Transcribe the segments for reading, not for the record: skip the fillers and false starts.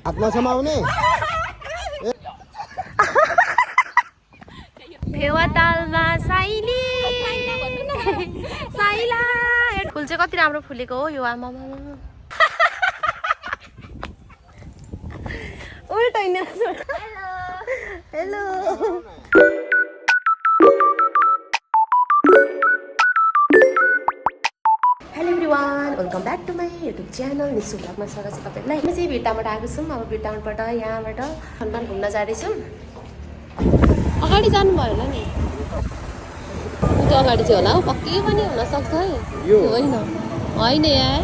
हातमा समाउने फेवातालमा साइली साइला फुल चाहिँ कति राम्रो फुलेको हो यो आमा उल्टा हैन hello hello everyone welcome back to my YouTube channel Nisu भ्लगमा स्वागत छ तपाईँलाई। हामी चाहिँ भिटाबाट आएको छौँ। अब भिटाबाट यहाँबाट खनखान घुम्न जाँदैछौँ। अगाडि जानुभयो होला नि त्यो अगाडि चाहिँ होला हौ पक्कै पनि हुनसक्छ है होइन होइन यार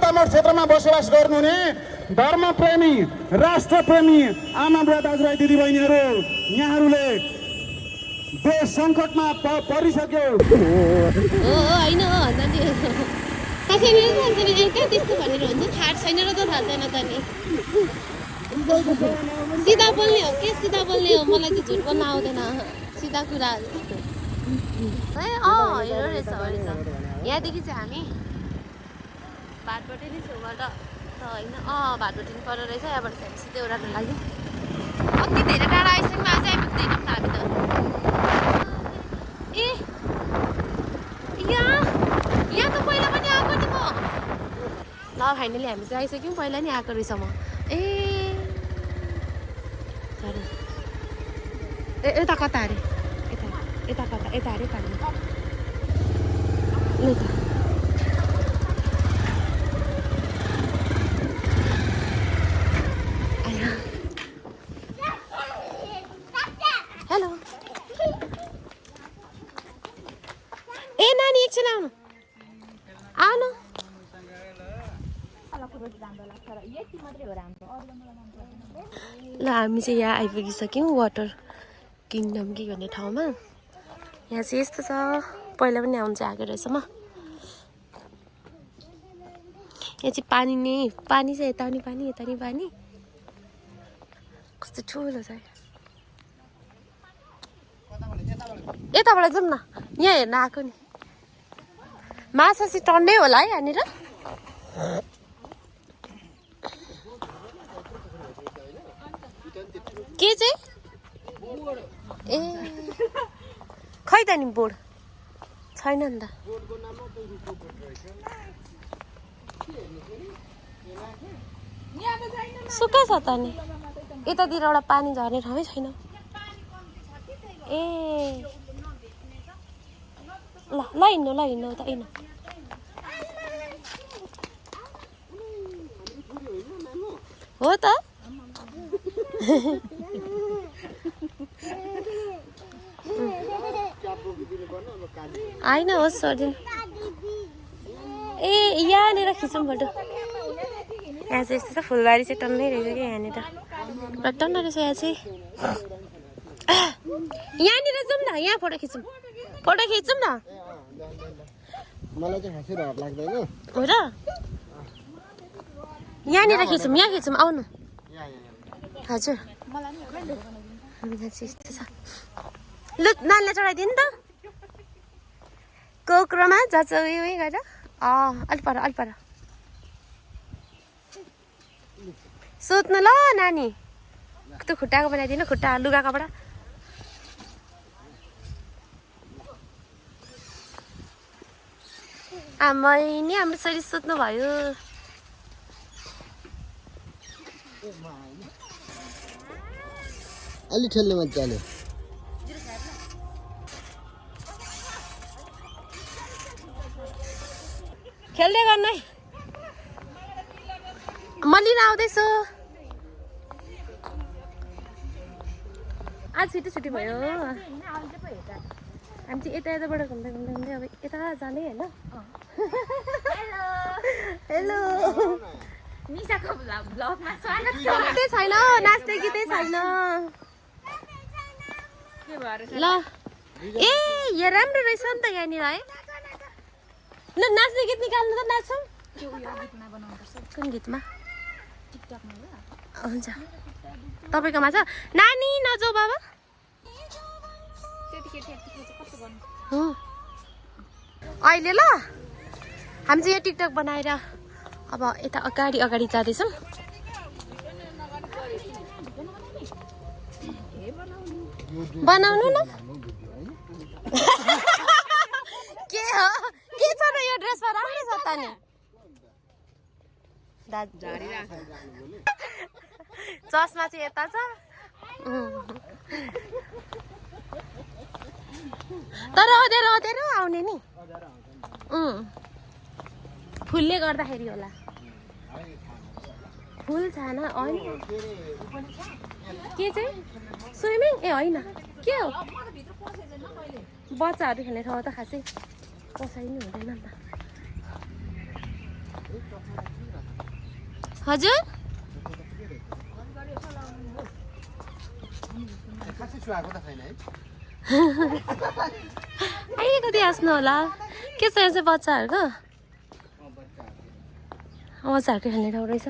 तमर क्षेत्रमा बसोबास गर्नुहुने धर्मप्रेमी राष्ट्रप्रेमी आमा बुवा दाजुभाइ दिदीबहिनीहरू यहाँहरूले देश सङ्कटमा परिसक्यो होइन कहाँ त्यस्तो भनेर हुन्छ थाहा छैन र त थाहा छैन त नि सिधा बोल्ने हो के सिधा बोल्ने हो मलाई चाहिँ झुट बोल्न आउँदैन सिधा कुराहरू है हेर रहेछ यहाँदेखि चाहिँ हामी भाटबटे नै छेउबाट त होइन भाटबटे नि पर रहेछ यहाँबाट चाहिँ हामी सिधै ओह्रालो लाग्यो कति धेरै टाढा आइसक्यौँ आज आइपुग्दैनौँ त हामी त ए यहाँ त पहिला पनि आएको नि म ल फाइनली हामी चाहिँ आइसक्यौँ पहिला नि आएको रहेछ म ए यता कता अरे यता कता यता अरे पानी ल त हेलो ए नानी एकछिन आउनु आउनु ल हामी चाहिँ यहाँ आइपुगिसक्यौँ वाटर किङडम कि भन्ने ठाउँमा। यहाँ चाहिँ यस्तो छ पहिला पनि आउनु चाहिँ आएको रहेछ म यहाँ चाहिँ पानी नै पानी चाहिँ यता नि पानी यता नि पानी कस्तो ठुलो छ यताबाट जाउँ न यहाँ हेर्न आएको नि माछा चाहिँ टन्नै होला है यहाँनिर के चाहिँ ए खै त नि बोर्ड छैन नि त सुक्खा छ त नि यतातिर एउटा पानी झर्ने ठाउँै छैन ए ल हिँड्नु त हिँड्नु हो त होइन होस् छोडिदिनु ए यहाँनिर खिचौँ फोटो यहाँ चाहिँ यस्तो छ फुलबारी चाहिँ टन्नै रहेछ क्या यहाँनिर टन्न रहेछ यहाँ चाहिँ यहाँनिर जाउँ न यहाँ फोटो खिचौँ न मलाई चाहिँ हाँसेर हात लाग्दैन हो र यहाँनिर खिचौँ यहाँ खिचौँ आउनु हजुर यस्तो छ लु नानीलाई चढाइदिनु त कोक्रोमा जान्छ उयो गरेर अलिक पर सोध्नु ल नानी त्यो खुट्टाको बनाइदिनु खुट्टा लुगा कपडा आमै नि हाम्रो छोरी सोध्नु भयो अलि खेल्ने मजाले खेल्दै गर्नु है म लिन आउँदैछु आज छुट्टी भयो हामी चाहिँ यताबाट घुम्दै अब यता जाने होइन हेलो निसाको ब्लगमा स्वागत छ गीतै छैन नाच्ने गीतै छैन ल ए यहाँ राम्रो रहेछ नि त यहाँनिर है ल नाच्ने गीत निकाल्नु त नाच्छौँ कुन गीतमा हुन्छ तपाईँकोमा छ नानी नजाऊ बाबा अहिले ल हामी चाहिँ यहाँ टिकटक बनाएर अब यता अगाडि जाँदैछौँ बनाउनु न के हो के छ र यो ड्रेसमा राम्रो छ त नि चस्मा चाहिँ यता छ तर अँध्यारो आउने नि फुलले गर्दाखेरि होला फुल छैन होइन के चाहिँ स्विमिङ ए होइन के हो बच्चाहरू खेल्ने ठाउँ त खासै पसाइ नै हुँदैन नि त हजुर कति हाँस्नु होला के छ यहाँ चाहिँ बच्चाहरूको बच्चाहरूको खेल्ने ठाउँ रहेछ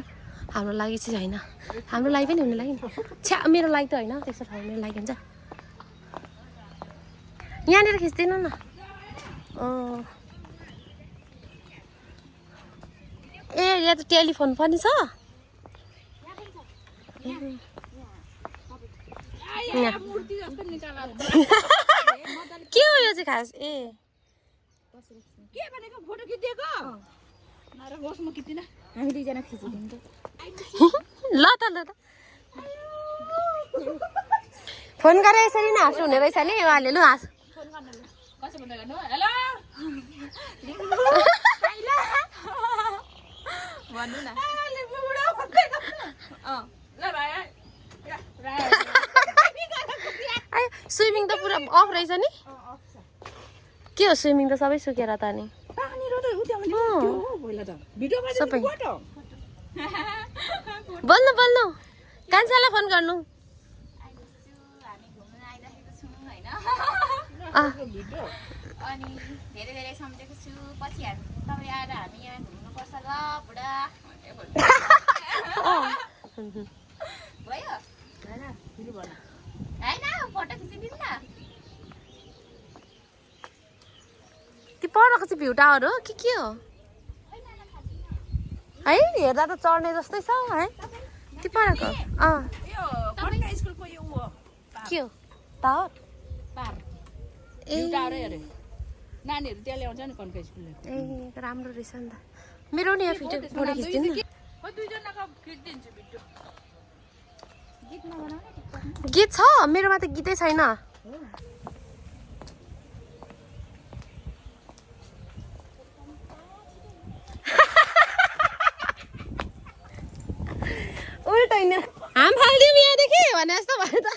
हाम्रो लागि चाहिँ होइन हाम्रो लागि पनि हुने लागि छ्या मेरो लागि त होइन त्यस्तो ठाउँ मेरो लागि हुन्छ यहाँनिर खिच्दिनु न ए यहाँ त टेलिफोन पनि छ के हो यो चाहिँ खास ए के भनेको फोटो खिचिदिएको नर होस् म खिच्दिन हामी दुईजना खिचिदिन्छ ल त फोन गरेर यसरी नै हाँस्नु हुने रहेछ नि उहाँले लु हाँस कसो भन्दै गर्नु हेलो भन्नु न ल भाइ स्विमिङ त पुरा अफ रहेछ नि के हो स्विमिङ त सबै सुकेर त नि सबै बोल्नु कान्छालाई फोन गर्नु अनि धेरै धेरै सम्झेको छु पछि तपाईँ आएर हामी यहाँ घुम्नुपर्छ ल बुढा भयो होइन फोटो खिचिदिनु न ती परको चाहिँ भ्यू टावर हो के हो है हेर्दा त चढ्ने जस्तै छ है ती परको के हो टावर ए नानीहरू त्यहाँ ल्याउँछ नि कन्का स्कुलले ए राम्रो रहेछ नि त मेरो नि यहाँ फोटो खिचिदिनु न दुईजनाको खिचिदिन्छु भिडियो गीत छ मेरोमा त गीतै छैन उल्टा होइन हाम फालिदिउँ यहाँदेखि भने जस्तो भयो त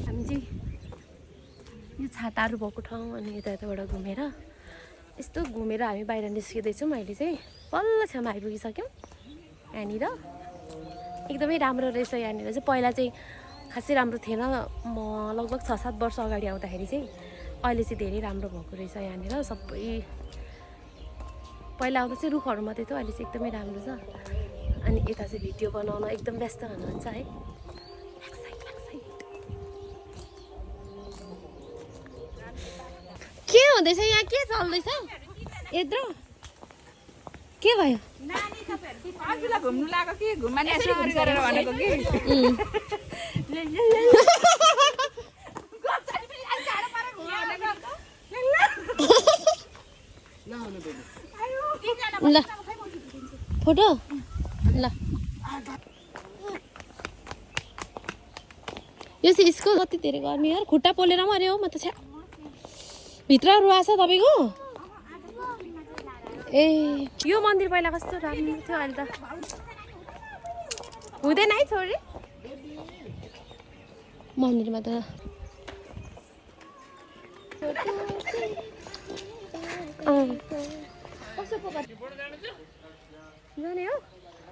हामी चाहिँ यो छाताहरू भएको ठाउँ अनि यताबाट घुमेर यस्तो घुमेर हामी बाहिर निस्किँदैछौँ अहिले चाहिँ पल्लो छेउमा आइपुगिसक्यौँ यहाँनिर एकदमै राम्रो रहेछ यहाँनिर चाहिँ पहिला चाहिँ खासै राम्रो थिएन म लगभग 6-7 वर्ष अगाडि आउँदाखेरि चाहिँ अहिले चाहिँ धेरै राम्रो भएको रहेछ यहाँनिर सबै पहिला आउँदा चाहिँ रुखहरू मात्रै थियो अहिले चाहिँ एकदमै राम्रो छ अनि यता चाहिँ भिडियो बनाउन एकदम व्यस्त हुनुहुन्छ है के हुँदैछ यहाँ के चल्दैछ यत्रो के भयो अघिल्लो घुम्नु लाग्यो कि घुममा यसरी गरेर भनेको कि ल फोटो ल यो चाहिँ यसको कति धेरै गर्मी यार खुट्टा पोलेर मऱ्यो म त छ्या भित्र रुवा छ तपाईँको ए यो मन्दिर पहिला कस्तो राम्रो थियो अहिले त हुँदैन है छोरी मन्दिरमा त जाने हो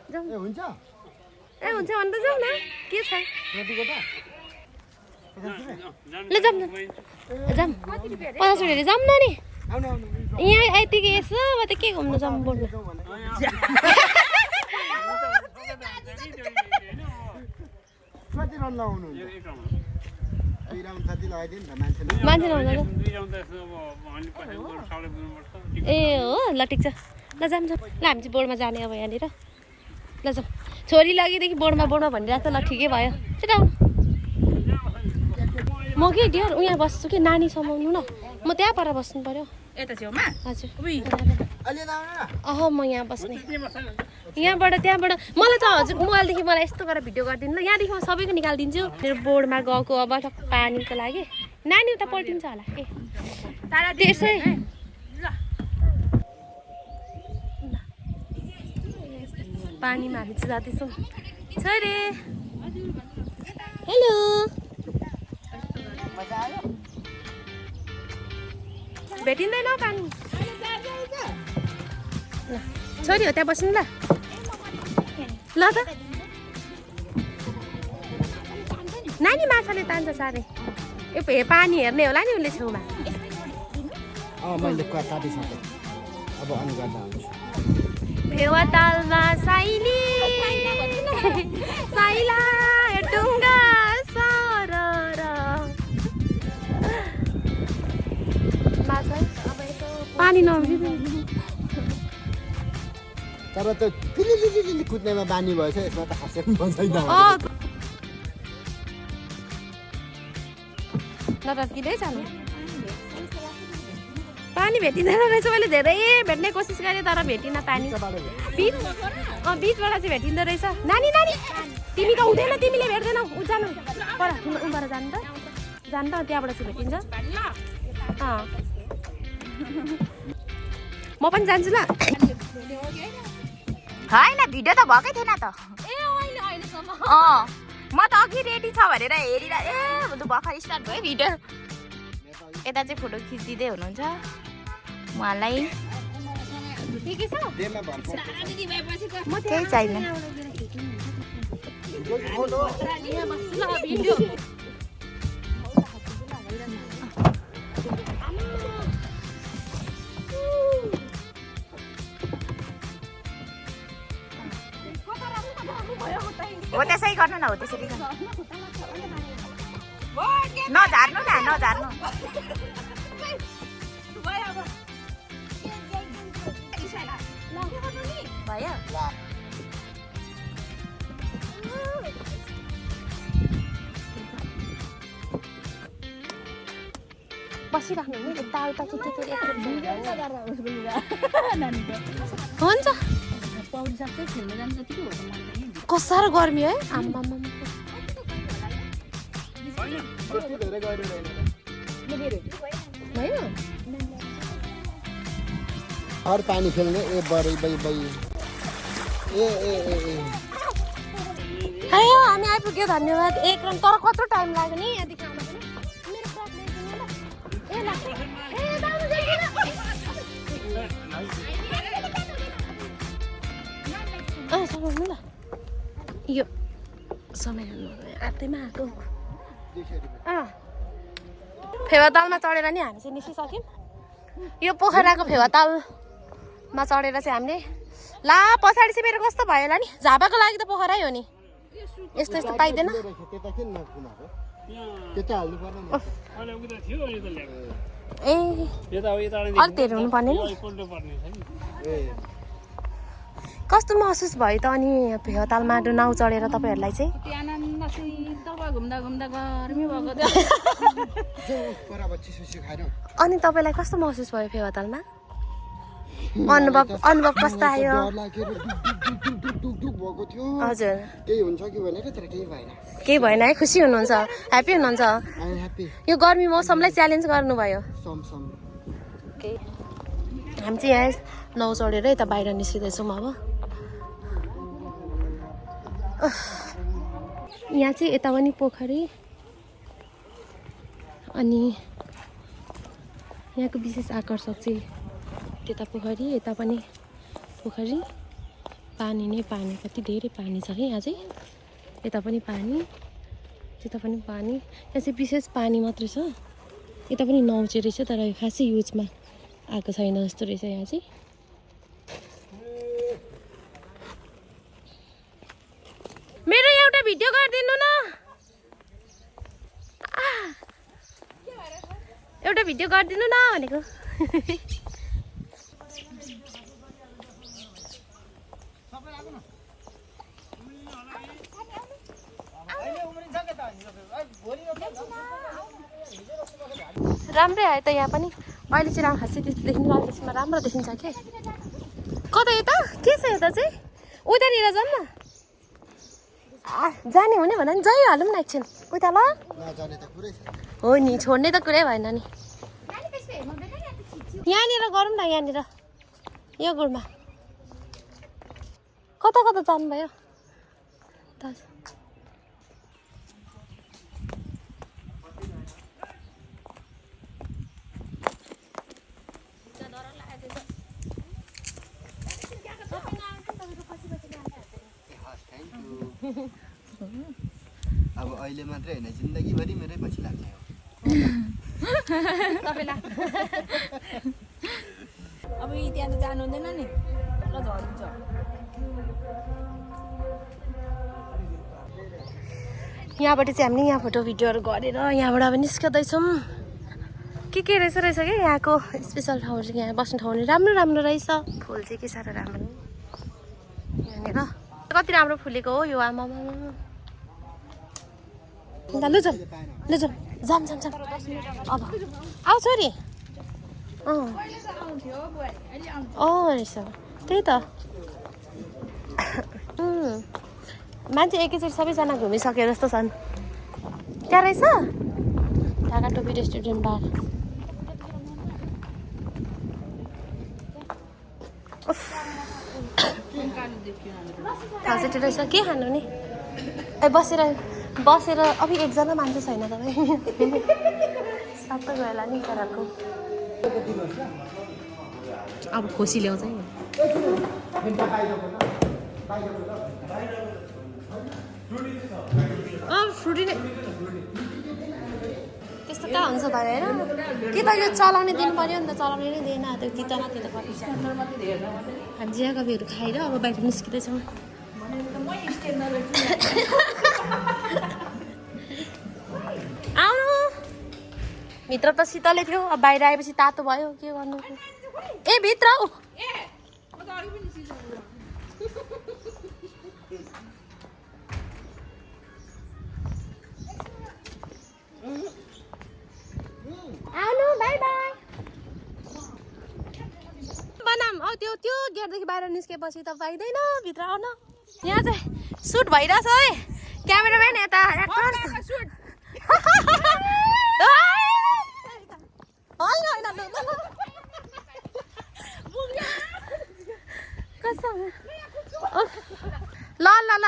जाउँ ए हुन्छ ए हुन्छ भने त जाउँ न के छ नदीको त ल जाउँ न जाउँ 50 रुपियाँले जाउँ न नि आउनु आउनु यहाँ यतिकै यसो अब त के घुम्नु जाउँ बोल्नु कति रन लाउनु दुई राउन्ड जति लगाइदियो नि त मान्छेले मान्छे नहुँदैन ए हो ल ठिक छ ल जाऊँ ल हामी चाहिँ बोर्डमा जाने अब यहाँनिर ल जाऊँ छोरी लगेदेखि बोर्डमा भनिरहेको त ल ठिकै भयो छिटो म कि डियर उहाँ बस्छु कि नानी समाउनु न म त्यहाँ पर बस्नु पर्यो यता छेउमा हजुर अलि लाउनु न अह म यहाँ बस्ने यहाँबाट त्यहाँबाट मलाई त हजुर मोबाइलदेखि मलाई यस्तो गरेर भिडियो गरिदिनु ल यहाँदेखि म सबैको निकालिदिन्छु मेरो बोर्डमा गएको अब पानीको लागि नानी उता पल्टिन्छ होला ए त्यसै पानीमा हामी चाहिँ जाँदैछौँ छोरी हेलो भेटिँदैन पानी ल छोरी हो त्यहाँ बस्नु ल ल त नानी माछाले तान्छ साह्रै ए पानी हेर्ने होला नि उसले छेउमा मैले काटिसकेँ अब अनि गर्दा हुन्छ फेवातालमा साइली साइला डुङ्गा सरर पानी नहुने तर त्यो लिली कुद्नेमा बानी भएछ यसमा त खासै मजै नटर्किँदै जानु पानी भेटिँदैन रहेछ मैले धेरै भेट्ने कोसिस गरेँ तर भेटिनँ पानी बिचबाट चाहिँ भेटिँदो रहेछ नानी नानी तिमी त हुँदैन तिमीले भेट्दैनौ उ जानु पर उबाट जानु त त्यहाँबाट चाहिँ भेटिन्छ म पनि जान्छु ल होइन भिडियो त भएकै थिएन त म त अघि रेडी छ भनेर हेरिरहेँ ए भर्खर स्टार्ट भयो भिडियो यता चाहिँ फोटो खिचिदिँदै हुनुहुन्छ उहाँलाई केही चाहिएन हो त्यसै गर्नु न हो त्यसरी नझार्नु न नझार्नु भयो बसिराख्नु नि यताउता के हुन्छ कसाह्रो गर्मी है आम्मा हर पानी खेल्ने ए बरै बै आयो हामी आइपुग्यो धन्यवाद एक रन तर कत्रो टाइम लाग्यो नि यहाँदेखि आउन पनि समाउनु ल यो समय आत्तैमा आएको फेवातालमा चढेर नि हामी चाहिँ निस्किसक्यौँ यो पोखराको फेवातालमा चढेर चाहिँ हामीले ला पछाडि चाहिँ मेरो कस्तो भयो होला नि झापाको लागि त पोखरै हो नि यस्तो यस्तो पाइँदैन ए अलिक धेरै हुनुपर्ने नि कस्तो महसुस भयो त अनि फेवातालमा नाउ चढेर तपाईँहरूलाई चाहिँ अनि तपाईँलाई कस्तो महसुस भयो फेवातालमा अनुभव कस्तो आयो हजुर केही भएन है खुसी हुनुहुन्छ ह्याप्पी हुनुहुन्छ यो गर्मी मौसमलाई च्यालेन्ज गर्नुभयो हामी चाहिँ यहाँ नाउ चढेर यता बाहिर निस्किँदैछौँ अब यहाँ चाहिँ यता पनि पोखरी अनि यहाँको विशेष आकर्षक चाहिँ त्यता पोखरी यता पनि पोखरी पानी नै पानी कति धेरै पानी छ है यहाँ चाहिँ यता पनि पानी त्यता पनि पानी यहाँ चाहिँ विशेष पानी मात्रै छ यता पनि नाउ चाहिँ रहेछ तर खासै युजमा आएको छैन जस्तो रहेछ यहाँ चाहिँ मेरो एउटा भिडियो गरिदिनु न एउटा भिडियो गरिदिनु न भनेको राम्रै आयो त यहाँ पनि अहिले चाहिँ राम्रो खासै त्यस्तो देखिनु लाग्दैछ राम्रो देखिन्छ के कता यता के छ यता चाहिँ उतानिर जाऊँ न जाने हुने भन नि जाइहालौँ न एकछिन उता ल हो नि छोड्ने त कुरै भएन नि यहाँनिर गरौँ न यहाँनिर यो गुडमा कता कता जानुभयो अब अहिले मात्रै होइन जिन्दगीभरि मेरै पछि लाग्ने हो अब त्यहाँ त जानु हुँदैन नि ल झर्छ यहाँबाट चाहिँ हामीले यहाँ फोटो भिडियोहरू गरेर यहाँबाट अब निस्कँदैछौँ के रहेछ कि यहाँको स्पेसल ठाउँहरू चाहिँ यहाँ बस्ने ठाउँहरू राम्रो राम्रो रहेछ फुल चाहिँ के साह्रो राम्रो यहाँनिर कति राम्रो फुलेको हो यो आमामा लु जाऊँ जाम अब आऊ छोरी रहेछ त्यही त मान्छे एकैचोटि सबैजना घुमिसके जस्तो छन् त्यहाँ रहेछ ढाका टोपी रेस्टुरेन्ट बार थाहा रहेछ के खानु नि ए बसेर अब एकजना मान्छे छैन तपाईँ सबै गयो होला नि केटाको अब खोसी ल्याउँछ नि फ्रुटी नै त्यस्तो कहाँ हुन्छ त होइन कि त यो चलाउने दिनु पऱ्यो नि त चलाउने नै दिएन त्यो तिता न त्यो त कति छ हामी चियाकफीहरू खाएर अब बाहिर निस्किँदैछौँ आउनु भित्र त शीतलै थियो अब बाहिर आएपछि तातो भयो के गर्नु ए भित्र आउनु बाई बाई बनाम त्यो गेटदेखि बाहिर निस्केपछि त पाइँदैन भित्र आउन यहाँ चाहिँ सुट भइरहेछ है क्यामेराम्यान यता ल ल ल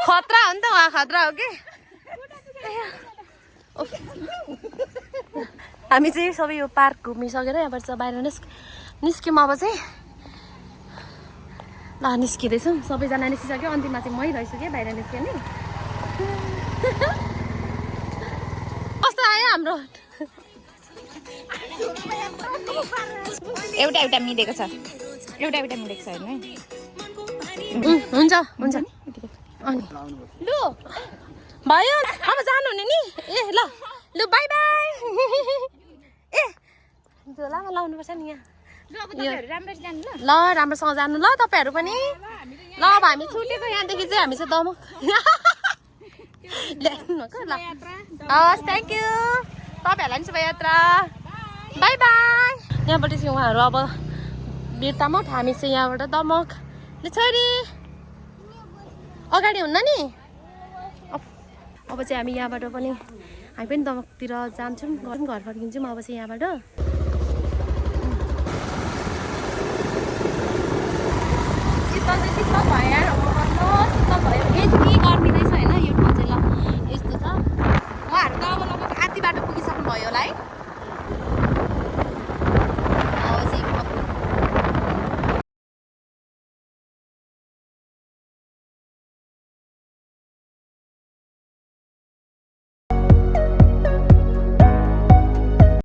खतरा हो नि त उहाँ खतरा हो कि हामी चाहिँ सबै यो पार्क घुमिसकेर यहाँबाट चाहिँ बाहिर निस्क्यौँ अब चाहिँ ल निस्किँदैछौँ सबैजना निस्किसक्यो अन्तिममा चाहिँ मै रहेछु क्या बाहिर निस्क्यो नि कस्तो आयो हाम्रो एउटा मिलेको छ एउटा मिलेको छ हेर्नु है हुन्छ अनि लु भयो अब जानुहुने नि ए ल लु बाई बाई ए झोलामा लाउनुपर्छ नि यहाँ ल राम्रोसँग जानु ल तपाईँहरू पनि ल अब हामी छुटेको यहाँदेखि चाहिँ हामी चाहिँ दमक ल्याउनु ल हस् थ्याङ्क यू तपाईँहरूलाई पनि शुभयात्रा बाई बाई यहाँबाट चाहिँ उहाँहरू अब बिर्तामठ हामी चाहिँ यहाँबाट दमक छोरी अगाडि हुन्न नि अब चाहिँ हामी यहाँबाट पनि हामी पनि दमकतिर जान्छौँ घर फर्किन्छौँ अब चाहिँ यहाँबाट